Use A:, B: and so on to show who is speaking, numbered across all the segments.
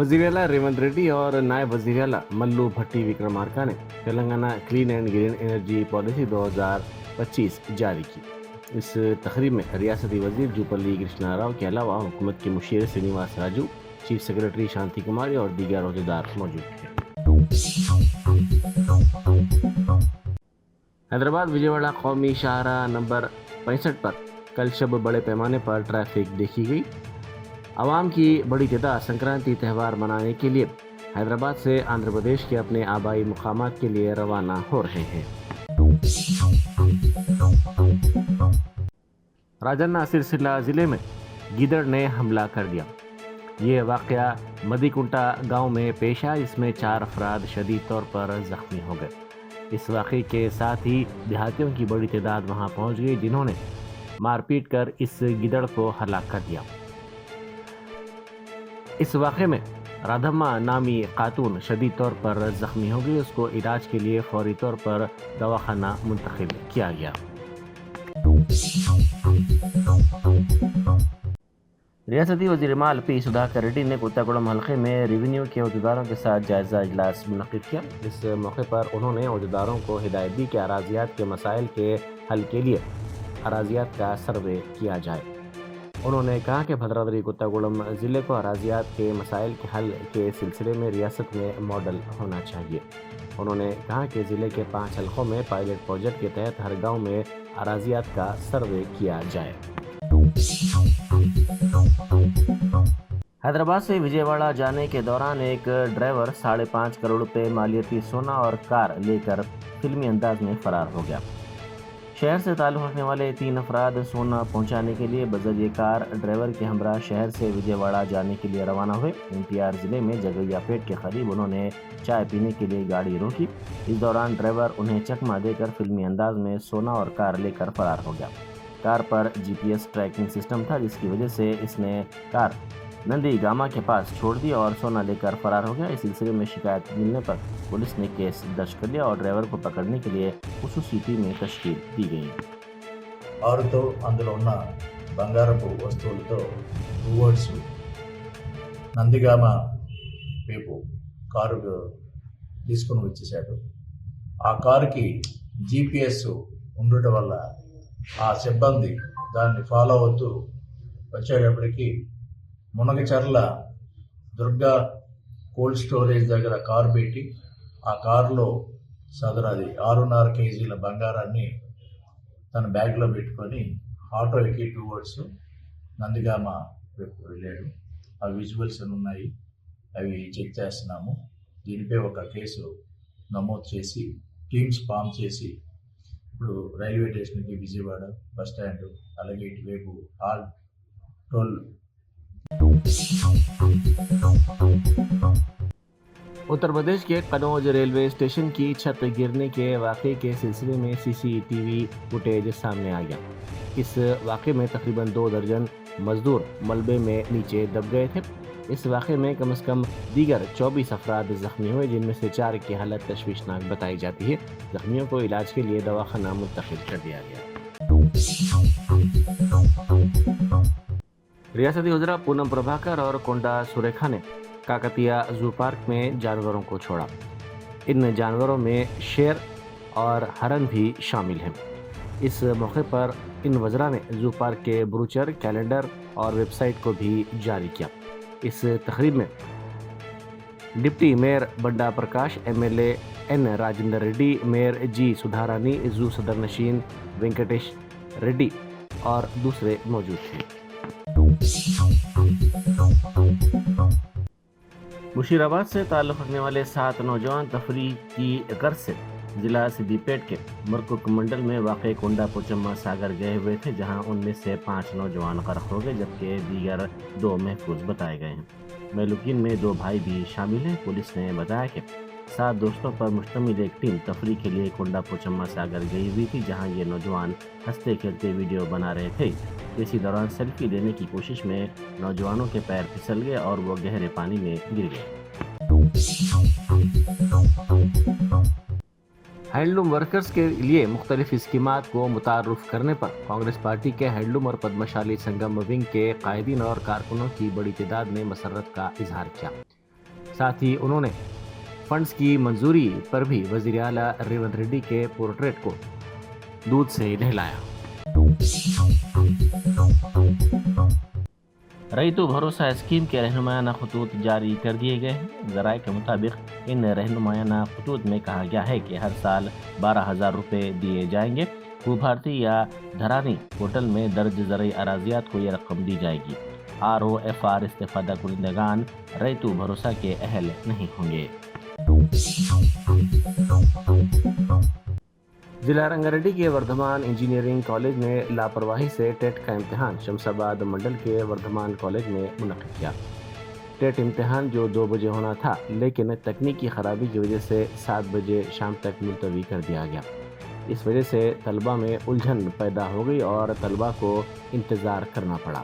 A: वज़ीर आला रेवंत रेड्डी और नायब वज़ीर आला मल्लू भट्टी विक्रमार्का ने Telangana clean and green energy policy 2025 जारी की। इस तकरीब में रियासती वज़ीर जूपल्ली कृष्णा राव के अलावा हुकूमत के मुशीर श्रीनिवास राजू, चीफ सेक्रेटरी शांति कुमारी और दीगर अहदेदार मौजूद थे। हैदराबाद विजयवाड़ा कौमी शाहराह नंबर 65 पर कल शब बड़े पैमाने पर ट्रैफिक देखी गई। आवाम की बड़ी तादाद संक्रांति त्यौहार मनाने के लिए हैदराबाद से आंध्र प्रदेश के अपने आबाई मुकामात के लिए रवाना हो रहे हैं। राजन्ना सिरसिला जिले में गीदड़ ने हमला कर दिया। ये वाक़या मदीकुंटा गांव में पेश आया, जिसमें 4 अफराद शदीद तौर पर जख्मी हो गए। इस वाक़े के साथ ही देहातियों की बड़ी तादाद वहां पहुंच गई, जिन्होंने मारपीट कर इस गिदड़ को हलाक कर दिया। इस वाक़े में राधम्मा नामी खातून शदीद तौर पर जख्मी हो गई। उसको इलाज के लिए फौरी तौर पर दवाखाना मुंतकिल किया गया। रियासती वज़ीर माल पी सुधाकर रेड्डी ने कुत्तागुड़म हल्के में रेवेन्यू के अहदेदारों के साथ जायज़ा इजलास मुनक़िद किया। इस मौके पर उन्होंने अहदेदारों को हिदायत दी कि अराज़ियात के मसाइल के हल के लिए अराज़ियात का सर्वे किया जाए। उन्होंने कहा कि भद्रावती कुत्तागुड़म ज़िले को अराज़ियात के मसाइल के हल के सिलसिले में रियासत में मॉडल होना चाहिए। उन्होंने कहा कि ज़िले के 5 हल्कों में पायलट प्रोजेक्ट के तहत हर गाँव में अराज़ियात का सर्वे किया जाए। हैदराबाद से विजयवाड़ा जाने के दौरान एक ड्राइवर 5.5 करोड़ रुपए मालियती सोना और कार लेकर फिल्मी अंदाज में फरार हो गया। शहर से ताल्लुक़ रखने वाले 3 अफराद सोना पहुंचाने के लिए बज़रिए कार ड्राइवर के हमरा शहर से विजयवाड़ा जाने के लिए रवाना हुए। NTR जिले में जगैया पेट के करीब उन्होंने चाय पीने के लिए गाड़ी रोकी। इस दौरान ड्राइवर उन्हें चकमा देकर फिल्मी अंदाज में सोना और कार लेकर फरार हो गया। कार पर GPS ट्रैकिंग सिस्टम था, जिसकी वजह से इसने कार नंदी गामा के पास छोड़ दी और सोना लेकर फरार हो गया। इस सिलसिले में शिकायत मिलने पर पुलिस ने केस दर्ज कर लिया और ड्राइवर को पकड़ने के लिए खुसूसी टीमें तश्कील दी गई।
B: ఆరుతో అందులో ఉన్న బంగారపు వస్తువులతో టువర్డ్స్ నందిగామ వైపు కారు తీసుకుని వచ్చేసాడు. ఆ కారుకి GPS ఉండటం వల్ల ఆ సిబ్బంది దాన్ని ఫాలో అవుతూ వచ్చేటప్పటికి మునగచర్ల దుర్గా కోల్డ్ స్టోరేజ్ దగ్గర కారు పెట్టి ఆ కారులో సదరది 6.5 కేజీల బంగారాన్ని తన బ్యాగ్లో పెట్టుకొని ఆటో ఎక్కి టువర్డ్స్ నందిగామ వైపు వెళ్ళాడు. ఆ విజువల్స్ ఉన్నాయి, అవి చెక్ చేస్తున్నాము. దీనిపై ఒక కేసు నమోదు చేసి టీమ్స్ ఫామ్ చేసి ఇప్పుడు రైల్వే స్టేషన్కి విజయవాడ బస్ స్టాండ్ అలాగే ఇటువైపు ఆల్ టోల్
A: उत्तर प्रदेश के कनौज रेलवे स्टेशन की छत गिरने के वाक़े के सिलसिले में CCTV फुटेज सामने आ गया। इस वाक़े में तकरीबन 2 दर्जन मजदूर मलबे में नीचे दब गए थे। इस वाक़े में कम से कम दीगर 24 अफराद जख्मी हुए, जिनमें से 4 की हालत तशवीशनाक बताई जाती है। जख्मियों को इलाज के लिए दवाखाना मुंतकिल कर दिया गया। रियासती वज़ीर पूनम प्रभाकर और कोंडा सुरेखा ने काकतिया जू पार्क में जानवरों को छोड़ा। इन जानवरों में शेर और हरन भी शामिल हैं। इस मौके पर इन वज़रा ने जू पार्क के ब्रोचर, कैलेंडर और वेबसाइट को भी जारी किया। इस तकरीब में डिप्टी मेयर बंडा प्रकाश, MLA N Rajendra Reddy, mayor G Sudharani, जू सदर नशीन वेंकटेश रेड्डी और दूसरे मौजूद थे। मुशीराबाद से ताल्लुक़ रखने वाले 7 नौजवान तफरीह की गर्ज से जिला सिद्दीपेट के मरकुक मंडल में वाक़ कोंडा पोचम्मा सागर गए हुए थे, जहां उनमें से 5 नौजवान गर्क हो गए, जबकि दीगर 2 महफूज बताए गए हैं। मेलुकिन में 2 भाई भी शामिल हैं। पुलिस ने बताया कि 7 दोस्तों पर मुश्तमिल एक टीम तफरीह के लिए कोंडा पोचम्मा सागर गई हुई थी, जहां ये नौजवान हंसते खेलते वीडियो बना रहे थे। इसी दौरान सेल्फी लेने की कोशिश में नौजवानों के पैर फिसल गए और वो गहरे पानी में गिर गए। हैंडलूम वर्कर्स के लिए मुख्तलिफ स्कीमात को मुतारुफ करने पर कांग्रेस पार्टी के हैंडलूम और पद्मशाली संगम विंग के कायदीन और कारकुनों की बड़ी तादाद ने मसरत का इजहार किया। ساتھ ہی انہوں نے فنڈز کی منظوری پر بھی وزیر اعلیٰ ریونت ریڈی کے پورٹریٹ کو دودھ سے نہلایا۔ ریتو بھروسہ اسکیم کے رہنمایانہ خطوط جاری کر دیے گئے ہیں۔ ذرائع کے مطابق ان رہنمایانہ خطوط میں کہا گیا ہے کہ ہر سال 12,000 روپے دیے جائیں گے۔ بھارتی یا دھرانی پورٹل میں درج زرعی اراضیات کو یہ رقم دی جائے گی۔ ROFR استفادہ کنندگان ریتو بھروسہ کے اہل نہیں ہوں گے۔ ضلع رنگا ریڈی کے وردھمان انجینئرنگ کالج نے لاپرواہی سے ٹیٹ کا امتحان شمس آباد منڈل کے وردھمان کالج میں منعقد کیا۔ ٹیٹ امتحان جو 2 بجے ہونا تھا لیکن تکنیکی خرابی کی وجہ سے 7 بجے شام تک ملتوی کر دیا گیا۔ اس وجہ سے طلبہ میں الجھن پیدا ہو گئی اور طلبہ کو انتظار کرنا پڑا۔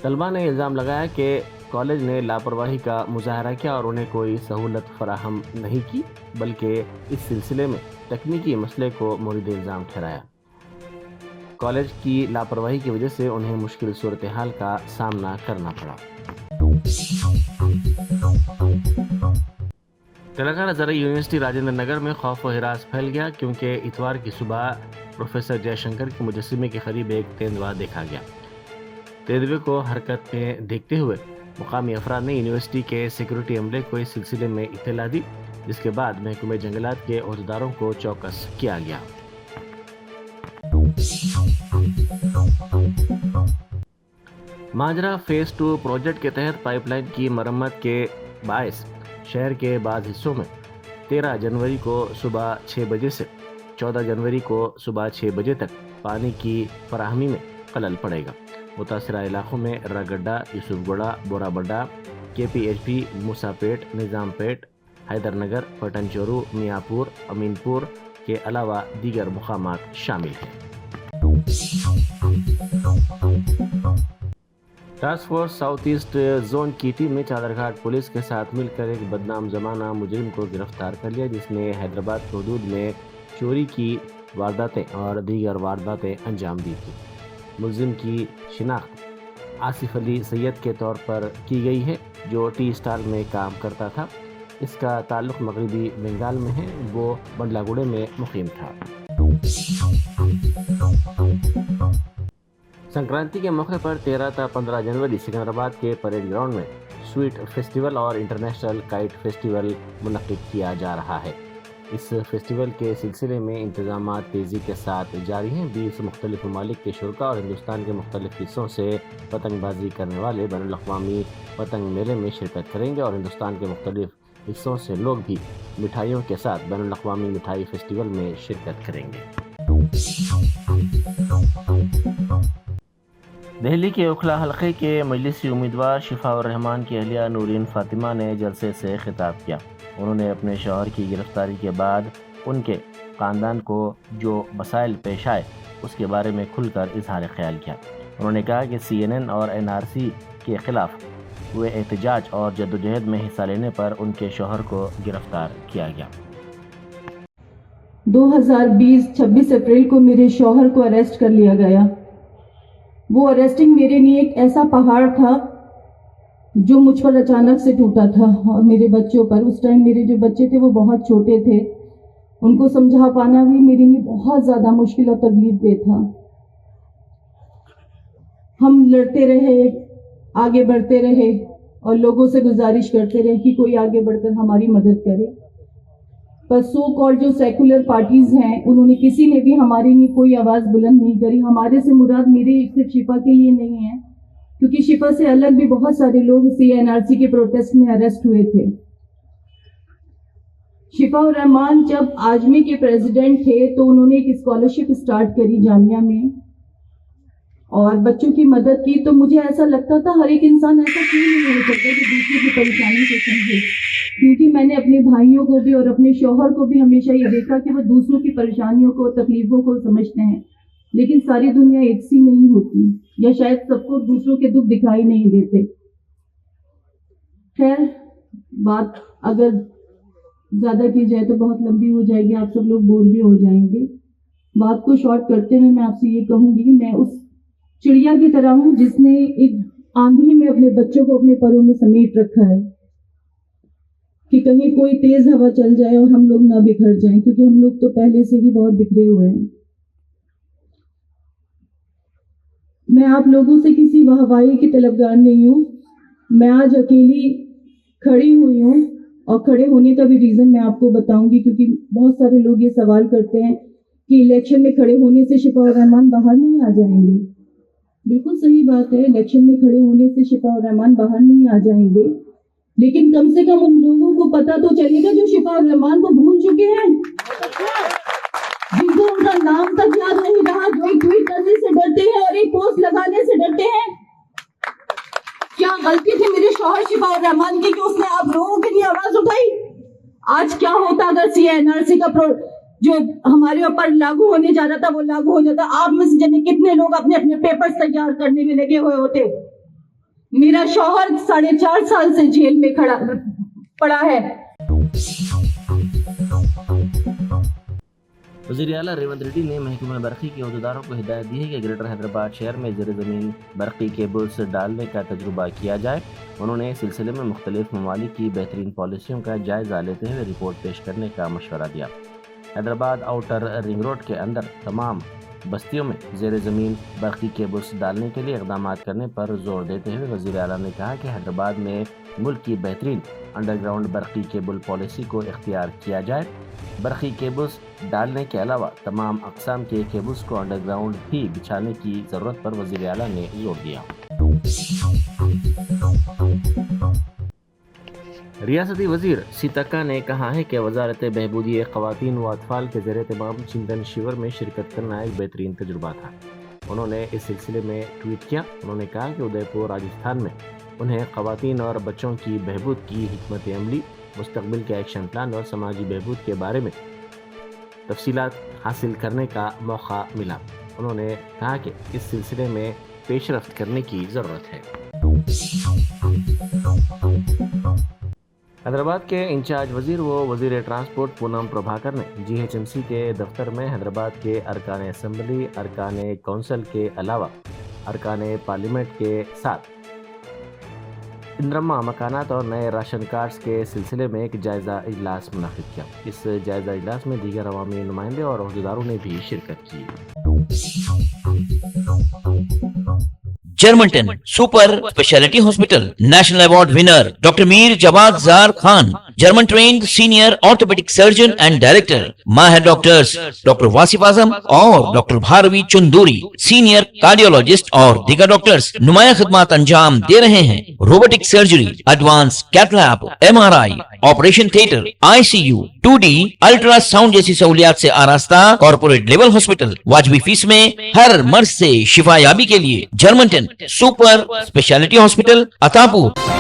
A: طلبہ نے الزام لگایا کہ کالج نے لاپرواہی کا مظاہرہ کیا اور انہیں کوئی سہولت فراہم نہیں کی، بلکہ اس سلسلے میں تکنیکی مسئلے کو مورد الزام ٹھہرایا۔ کالج کی لاپرواہی کی وجہ سے انہیں مشکل صورتحال کا سامنا کرنا پڑا۔ تلنگانہ زرعی یونیورسٹی راجندر نگر میں خوف و ہراس پھیل گیا کیونکہ اتوار کی صبح پروفیسر جے شنکر کے مجسمے کے قریب ایک تیندوا دیکھا گیا۔ تیندوے کو حرکت میں دیکھتے ہوئے مقامی افراد نے یونیورسٹی کے سیکورٹی عملے کو اس سلسلے میں اطلاع دی، جس کے بعد محکمہ جنگلات کے عہدیداروں کو چوکس کیا گیا۔ ماجرا فیز 2 پروجیکٹ کے تحت پائپ لائن کی مرمت کے باعث شہر کے بعض حصوں میں 13 جنوری کو صبح 6 بجے سے 14 جنوری کو صبح 6 بجے تک پانی کی فراہمی میں خلل پڑے گا۔ متاثرہ علاقوں میں رگڈا، یوسف گوڑا، بورا بڈا، KPHP، موسا پیٹ، نظام پیٹ، حیدر نگر، پٹن چورو، میاں پور، امین پور کے علاوہ دیگر مقامات شامل ہیں۔ Task force south east zone کی ٹیم نے چادر گھاٹ پولیس کے ساتھ مل کر ایک بدنام زمانہ مجرم کو گرفتار کر لیا، جس نے حیدرآباد کے حدود میں چوری کی وارداتیں اور دیگر وارداتیں انجام دی تھی۔ ملزم کی شناخت آصف علی سید کے طور پر کی گئی ہے، جو ٹی اسٹال میں کام کرتا تھا۔ اس کا تعلق مغربی بنگال میں ہے، وہ بنڈلا گوڑے میں مقیم تھا۔ سنکرانتی کے موقع پر 13 تا 15 جنوری سکندرآباد کے پریڈ گراؤنڈ میں سویٹ فیسٹیول اور انٹرنیشنل کائٹ فیسٹیول منعقد کیا جا رہا ہے۔ اس فیسٹیول کے سلسلے میں انتظامات تیزی کے ساتھ جاری ہیں۔ 20 مختلف ممالک کے شرکاء اور ہندوستان کے مختلف حصوں سے پتنگ بازی کرنے والے بین الاقوامی پتنگ میلے میں شرکت کریں گے اور ہندوستان کے مختلف حصوں سے لوگ بھی مٹھائیوں کے ساتھ بین الاقوامی مٹھائی فیسٹیول میں شرکت کریں گے۔ دہلی کے اوکھلا حلقے کے مجلسی امیدوار شفاء الرحمان کی اہلیہ نورین فاطمہ نے جلسے سے خطاب کیا۔ انہوں نے اپنے شوہر کی گرفتاری کے بعد ان کے خاندان کو جو مسائل پیش آئے اس کے بارے میں کھل کر اظہار خیال کیا۔ انہوں نے کہا کہ CNN اور NRC کے خلاف ہوئے احتجاج اور جدوجہد میں حصہ لینے پر ان کے شوہر کو گرفتار کیا گیا۔
C: 2020 26 اپریل کو میرے شوہر کو اریسٹ کر لیا گیا۔ وہ اریسٹنگ میرے لیے ایک ایسا پہاڑ تھا جو مجھ پر اچانک سے ٹوٹا تھا، اور میرے بچوں پر۔ اس ٹائم میرے جو بچے تھے وہ بہت چھوٹے تھے، ان کو سمجھا پانا بھی میرے لیے بہت زیادہ مشکل اور تکلیف دہ تھا۔ ہم لڑتے رہے، آگے بڑھتے رہے اور لوگوں سے گزارش کرتے رہے کہ کوئی آگے بڑھ کر ہماری مدد کرے، پر سو کالڈ جو سیکولر پارٹیز ہیں انہوں نے کسی نے بھی ہمارے لیے کوئی آواز بلند نہیں کری۔ ہمارے سے مراد میرے صرف شفا کے لیے نہیں ہے، کیونکہ شفا سے الگ بھی بہت سارے لوگ CNRC کے پروٹیسٹ میں اریسٹ ہوئے تھے۔ شفاء الرحمان جب آجمی کے پریزیڈنٹ تھے تو انہوں نے ایک اسکالرشپ اسٹارٹ کری جامعہ میں اور بچوں کی مدد کی، تو مجھے ایسا لگتا تھا ہر ایک انسان ایسا کیوں نہیں ہو سکتا کہ دوسرے کی پریشانی کو سمجھے، کیونکہ میں نے اپنے بھائیوں کو بھی اور اپنے شوہر کو بھی ہمیشہ یہ دیکھا کہ وہ دوسروں کی پریشانیوں کو، تکلیفوں کو سمجھتے ہیں، لیکن ساری دنیا ایک سی نہیں ہوتی، یا شاید سب کو دوسروں کے دکھ دکھائی نہیں دیتے۔ خیر، بات اگر زیادہ کی جائے تو بہت لمبی ہو جائے گی، آپ سب لوگ بور بھی ہو جائیں گے۔ بات کو شارٹ کرتے ہوئے میں آپ سے یہ کہوں گی کہ میں اس چڑیا کی طرح ہوں جس نے ایک آندھی میں اپنے بچوں کو اپنے پروں میں سمیٹ رکھا ہے۔ कि कहीं कोई तेज हवा चल जाए और हम लोग ना बिखर जाएं, क्योंकि हम लोग तो पहले से ही बहुत बिखरे हुए हैं। मैं आप लोगों से किसी वाहवाही की तलबगार नहीं हूँ। मैं आज अकेली खड़ी हुई हूँ, और खड़े होने का भी रीजन मैं आपको बताऊंगी, क्योंकि बहुत सारे लोग ये सवाल करते हैं कि इलेक्शन में खड़े होने से शिफा और रहमान बाहर नहीं आ जाएंगे। बिल्कुल सही बात है, इलेक्शन में खड़े होने से शिफा और रहमान बाहर नहीं आ जाएंगे, लेकिन कम से कम उन लोगों को पता तो चलेगा जो शिफा और रहमान को भूल चुके हैं, जिनको उनका नाम तक याद नहीं रहा, जो एक ट्वीट करने से डरते हैं और एक पोस्ट लगाने से डरते हैं। क्या गलती थी मेरे शौहर शिफा और रहमान की कि उसने आप लोगों के लिए आवाज उठाई? आज क्या होता अगर CNRC का जो हमारे ऊपर लागू होने जा रहा था वो लागू हो जाता? आप में से जाने कितने लोग अपने अपने पेपर्स तैयार करने में लगे हुए होते। मेरा शौहर 4.5 साल से जेल में पड़ा है।
A: वज़ीर आला रेवंत रेड्डी ने महकमा बरक़ी के अहदेदारों को हिदायत दी है कि ग्रेटर हैदराबाद शहर में ज़ेर ज़मीन बरक़ी केबल्स डालने का तजुर्बा किया जाए। उन्होंने इस सिलसिले में मुख्तलिफ ममालिक की बेहतरीन पॉलिसियों का जायज़ा लेते हुए रिपोर्ट पेश करने का मशवरा दिया। हैदराबाद आउटर रिंग रोड के अंदर तमाम बस्तियों में ज़ेर ज़मीन बरक़ी केबल्स डालने के लिए इक़दाम करने पर जोर देते हुए वज़ीर आला ने कहा कि हैदराबाद में मुल्क की बेहतरीन अंडरग्राउंड बरक़ी केबल पॉलिसी को इख्तियार किया जाए। बरक़ी केबल्स डालने के अलावा तमाम अक़साम के केबल्स को अंडरग्राउंड ही बिछाने की ज़रूरत पर वज़ीर आला ने जोर दिया। रियासती वज़ीर सीतक्का ने कहा है कि वज़ारत बहबूदी ख़वातीन व अतफ़ाल के ज़रिए तमाम चिंतन शिविर में शिरकत करना एक बेहतरीन तजुर्बा था। उन्होंने इस सिलसिले में ट्वीट किया। उन्होंने कहा कि उदयपुर राजस्थान में उन्हें ख़वातीन और बच्चों की बहबूद की हिकमत अमली, मुस्तक़बिल के एक्शन प्लान और समाजी बहबूद के बारे में तफसीलात हासिल करने का मौका मिला। उन्होंने कहा कि इस सिलसिले में पेशरफ्त करने की ज़रूरत है। हैदराबाद के इंचार्ज वज़ीर व वज़ीर ट्रांसपोर्ट पूनम प्रभाकर ने GHMC के दफ्तर में हैदराबाद के अरकान असम्बली, अरकान कौंसल के अलावा अरकान पार्लियामेंट के साथ इंद्रम्मा मकानात और नए राशन कार्ड्स के सिलसिले में एक जायज़ा इजलास मुनाक़िद किया। इस जायज़ा इजलास में दीगर अवामी नुमाइंदे और अहदेदारों ने भी शिरकत की।
D: Germanten super speciality hospital national award winner doctor Mir Jawad Zar Khan, German trained senior orthopaedic surgeon and director, माहिर डॉक्टर्स डॉक्टर वासिफ आजम और doctor Bharavi Chunduri, senior cardiologist और दीगर डॉक्टर्स नुमाया खिदमत अंजाम दे रहे हैं। Robotic surgery, advance cath lab, MRI, operation theatre, ICU, 2D ultrasound जैसी सहूलियात से आरास्ता कॉर्पोरेट लेवल हॉस्पिटल। वाजबी फीस में हर मर्ज से शिफायाबी के लिए Germanton super speciality hospital, Attapur.